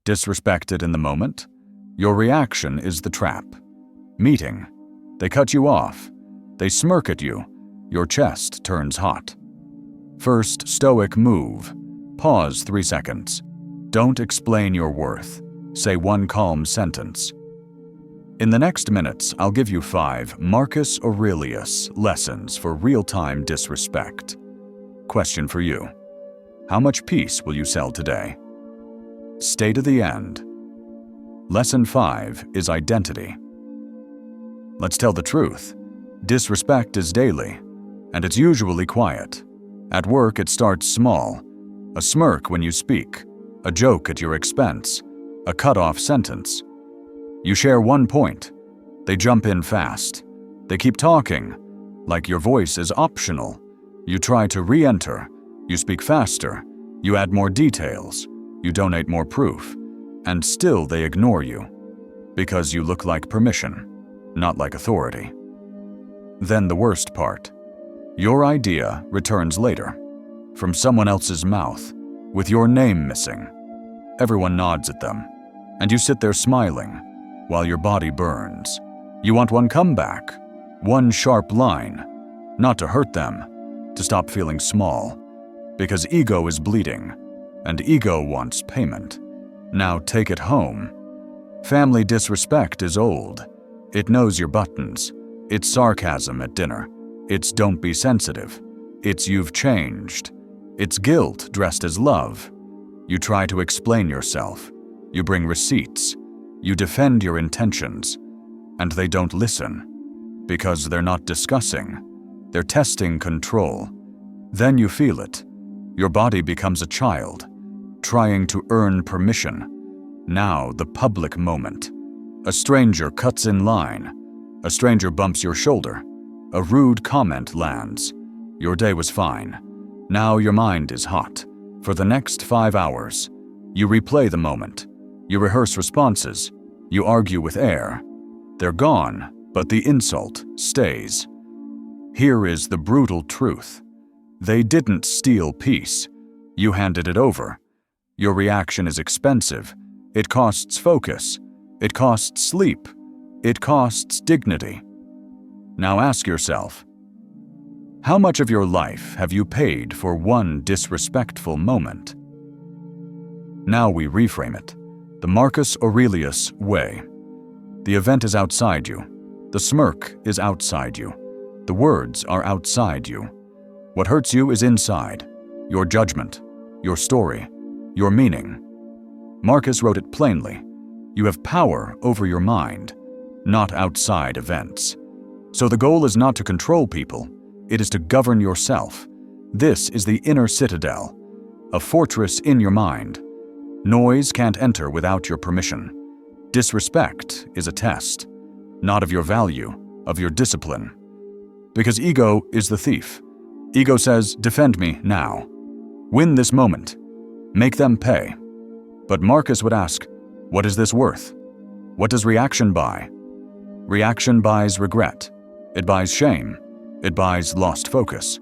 Disrespected in the moment, your reaction is the trap. Meeting, they cut you off. They smirk at you. Your chest turns hot. First Stoic move. Pause 3 seconds. Don't explain your worth. Say one calm sentence. In the next minutes, I'll give you 5 Marcus Aurelius lessons for real-time disrespect. Question for you. How much peace will you sell today? Stay to the end. Lesson 5 is identity. Let's tell the truth. Disrespect is daily, and it's usually quiet. At work, it starts small. A smirk when you speak, a joke at your expense, a cut-off sentence. You share one point. They jump in fast. They keep talking, like your voice is optional. You try to re-enter. You speak faster. You add more details. You donate more proof. And still they ignore you. Because you look like permission, not like authority. Then the worst part. Your idea returns later, from someone else's mouth, with your name missing. Everyone nods at them, and you sit there smiling, while your body burns. You want one comeback, one sharp line, not to hurt them, to stop feeling small, because ego is bleeding, and ego wants payment. Now take it home. Family disrespect is old. It knows your buttons. It's sarcasm at dinner. It's don't be sensitive. It's you've changed. It's guilt dressed as love. You try to explain yourself. You bring receipts. You defend your intentions. And they don't listen. Because they're not discussing. They're testing control. Then you feel it. Your body becomes a child, trying to earn permission. Now the public moment. A stranger cuts in line. A stranger bumps your shoulder. A rude comment lands. Your day was fine. Now your mind is hot. For the next 5 hours, you replay the moment. You rehearse responses. You argue with air. They're gone, but the insult stays. Here is the brutal truth. They didn't steal peace. You handed it over. Your reaction is expensive. It costs focus. It costs sleep. It costs dignity. Now ask yourself, how much of your life have you paid for one disrespectful moment? Now we reframe it. The Marcus Aurelius way. The event is outside you. The smirk is outside you. The words are outside you. What hurts you is inside. Your judgment, your story, your meaning. Marcus wrote it plainly. You have power over your mind, not outside events. So the goal is not to control people, it is to govern yourself. This is the inner citadel, a fortress in your mind. Noise can't enter without your permission. Disrespect is a test, not of your value, of your discipline. Because ego is the thief. Ego says, defend me now. Win this moment. Make them pay. But Marcus would ask, what is this worth? What does reaction buy? Reaction buys regret. It buys shame. It buys lost focus.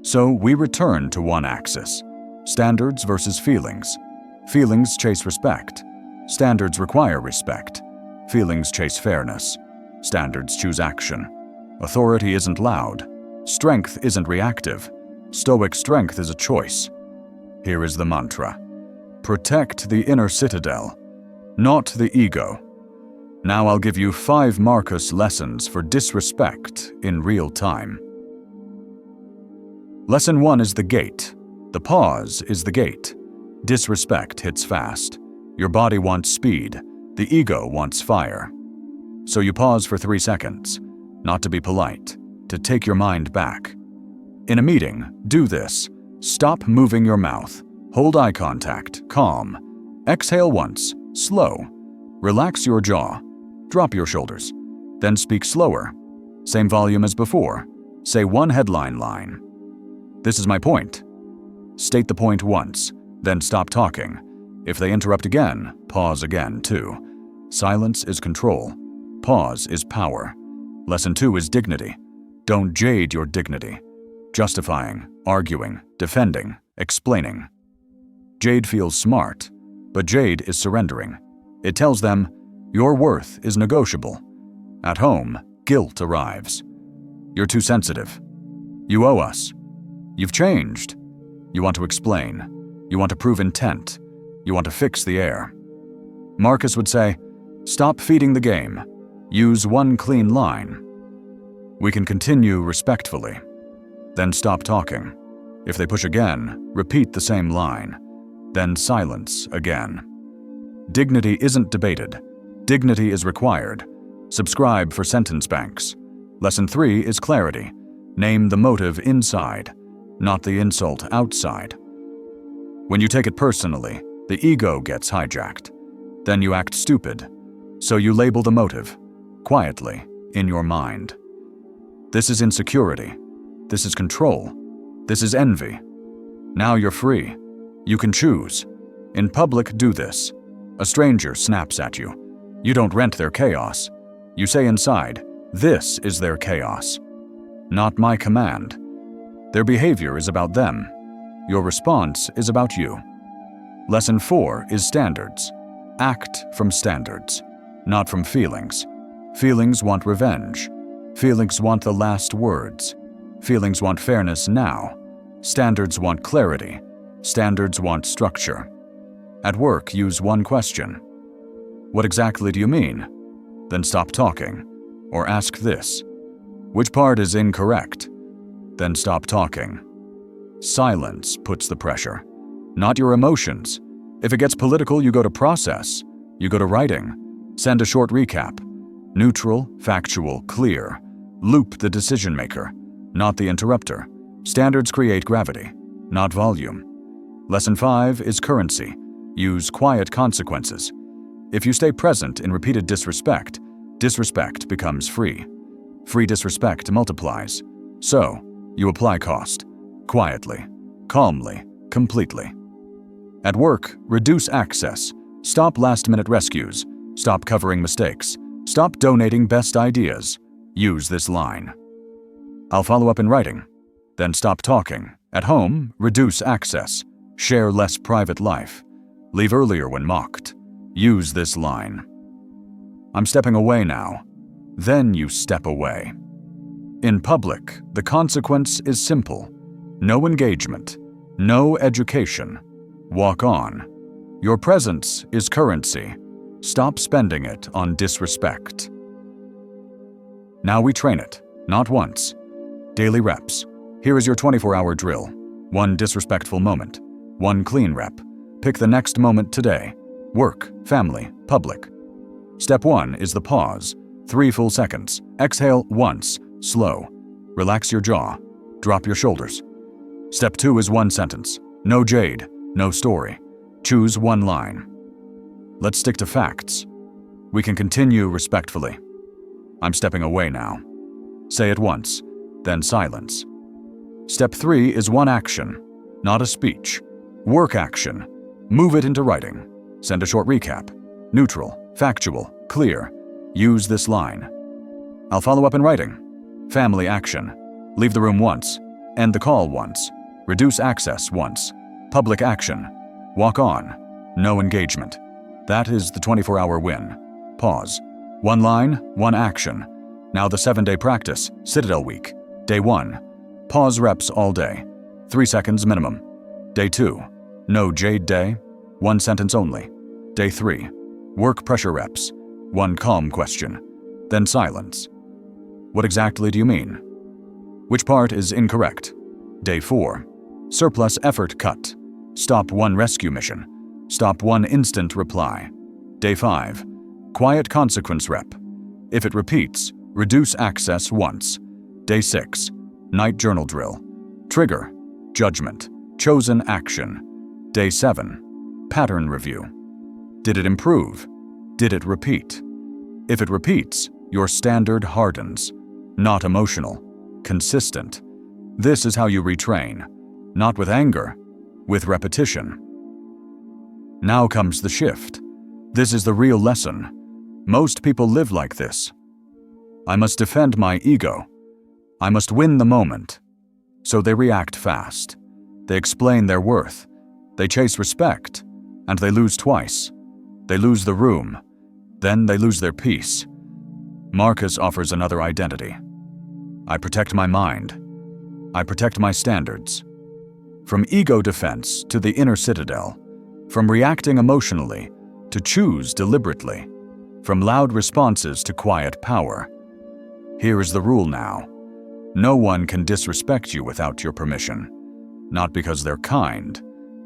So we return to one axis. Standards versus feelings. Feelings chase respect. Standards require respect. Feelings chase fairness. Standards choose action. Authority isn't loud. Strength isn't reactive. Stoic strength is a choice. Here is the mantra. Protect the inner citadel, not the ego. Now I'll give you 5 Marcus lessons for disrespect in real time. Lesson 1 is the gate. The pause is the gate. Disrespect hits fast. Your body wants speed. The ego wants fire. So you pause for 3 seconds, not to be polite, to take your mind back. In a meeting, do this. Stop moving your mouth. Hold eye contact, calm. Exhale once, slow. Relax your jaw. Drop your shoulders. Then speak slower. Same volume as before. Say one headline line. This is my point. State the point once, then stop talking. If they interrupt again, pause again too. Silence is control. Pause is power. Lesson 2 is dignity. Don't jade your dignity. Justifying, arguing, defending, explaining. Jade feels smart. But JADE is surrendering. It tells them, your worth is negotiable. At home, guilt arrives. You're too sensitive. You owe us. You've changed. You want to explain. You want to prove intent. You want to fix the air. Marcus would say, stop feeding the game. Use one clean line. We can continue respectfully. Then stop talking. If they push again, repeat the same line. Then silence again. Dignity isn't debated. Dignity is required. Subscribe for sentence banks. Lesson 3 is clarity. Name the motive inside, not the insult outside. When you take it personally, the ego gets hijacked. Then you act stupid. So you label the motive, quietly, in your mind. This is insecurity. This is control. This is envy. Now you're free. You can choose. In public, do this. A stranger snaps at you. You don't rent their chaos. You say inside, this is their chaos. Not my command. Their behavior is about them. Your response is about you. Lesson 4 is standards. Act from standards, not from feelings. Feelings want revenge. Feelings want the last words. Feelings want fairness now. Standards want clarity. Standards want structure. At work, use one question. What exactly do you mean? Then stop talking. Or ask this. Which part is incorrect? Then stop talking. Silence puts the pressure, not your emotions. If it gets political, you go to process. You go to writing. Send a short recap. Neutral, factual, clear. Loop the decision maker, not the interrupter. Standards create gravity, not volume. Lesson 5 is currency. Use quiet consequences. If you stay present in repeated disrespect, disrespect becomes free. Free disrespect multiplies. So, you apply cost. Quietly, calmly, completely. At work, reduce access. Stop last-minute rescues. Stop covering mistakes. Stop donating best ideas. Use this line. I'll follow up in writing. Then stop talking. At home, reduce access. Share less private life. Leave earlier when mocked. Use this line. I'm stepping away now. Then you step away. In public, the consequence is simple. No engagement. No education. Walk on. Your presence is currency. Stop spending it on disrespect. Now we train it, not once. Daily reps. Here is your 24-hour drill. 1 disrespectful moment. 1 clean rep. Pick the next moment today. Work, family, public. Step 1 is the pause. 3 full seconds. Exhale once, slow. Relax your jaw. Drop your shoulders. Step 2 is 1 sentence. No JADE, no story. Choose 1 line. Let's stick to facts. We can continue respectfully. I'm stepping away now. Say it once, then silence. Step 3 is 1 action, not a speech. Work action. Move it into writing. Send a short recap. Neutral, factual, clear. Use this line. I'll follow up in writing. Family action. Leave the room once. End the call once. Reduce access once. Public action. Walk on. No engagement. That is the 24-hour win. Pause. 1 line, 1 action. Now the 7-day practice, Citadel Week. Day 1. Pause reps all day. 3 seconds minimum. Day 2. No JADE day. 1 sentence only. Day 3. Work pressure reps. 1 calm question. Then silence. What exactly do you mean? Which part is incorrect? Day 4. Surplus effort cut. Stop 1 rescue mission. Stop 1 instant reply. Day 5. Quiet consequence rep. If it repeats, reduce access once. Day 6. Night journal drill. Trigger. Judgment. Chosen action. Day 7. Pattern review. Did it improve? Did it repeat? If it repeats, your standard hardens. Not emotional. Consistent. This is how you retrain. Not with anger, with repetition. Now comes the shift. This is the real lesson. Most people live like this. I must defend my ego. I must win the moment. So they react fast. They explain their worth. They chase respect. And they lose twice. They lose the room. Then they lose their peace. Marcus offers another identity. I protect my mind. I protect my standards. From ego defense to the inner citadel. From reacting emotionally to choose deliberately. From loud responses to quiet power. Here is the rule now. No one can disrespect you without your permission. Not because they're kind,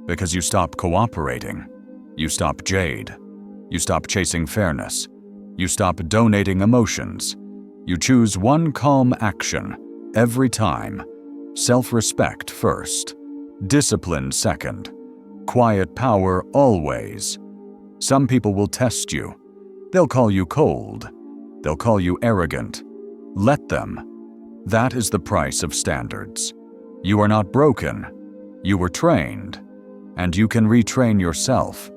because you stop cooperating. You stop JADE. You stop chasing fairness. You stop donating emotions. You choose one calm action every time. Self-respect first. Discipline second. Quiet power always. Some people will test you. They'll call you cold. They'll call you arrogant. Let them. That is the price of standards. You are not broken. You were trained. And you can retrain yourself.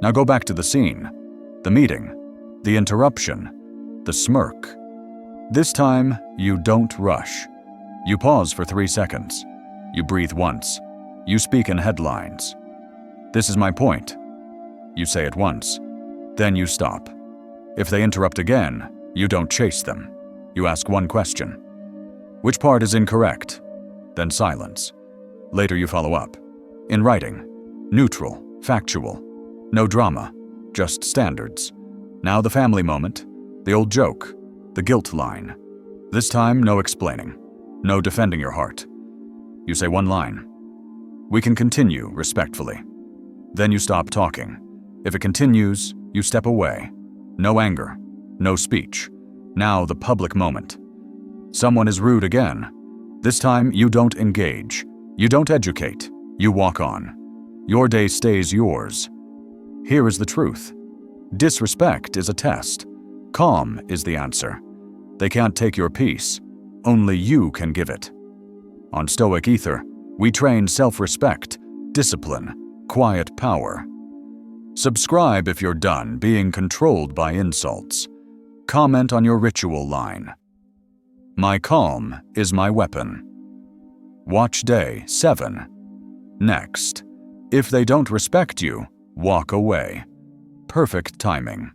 Now go back to the scene. The meeting. The interruption. The smirk. This time, you don't rush. You pause for 3 seconds. You breathe once. You speak in headlines. This is my point. You say it once. Then you stop. If they interrupt again, you don't chase them. You ask one question. Which part is incorrect? Then silence. Later you follow up. In writing. Neutral. Factual. No drama. Just standards. Now the family moment. The old joke. The guilt line. This time, no explaining. No defending your heart. You say one line. We can continue respectfully. Then you stop talking. If it continues, you step away. No anger. No speech. Now the public moment. Someone is rude again. This time you don't engage. You don't educate. You walk on. Your day stays yours. Here is the truth. Disrespect is a test. Calm is the answer. They can't take your peace. Only you can give it. On Stoic Ether, we train self-respect, discipline, quiet power. Subscribe if you're done being controlled by insults. Comment on your ritual line. My calm is my weapon. Watch day 7. Next. If they don't respect you, walk away. Perfect timing.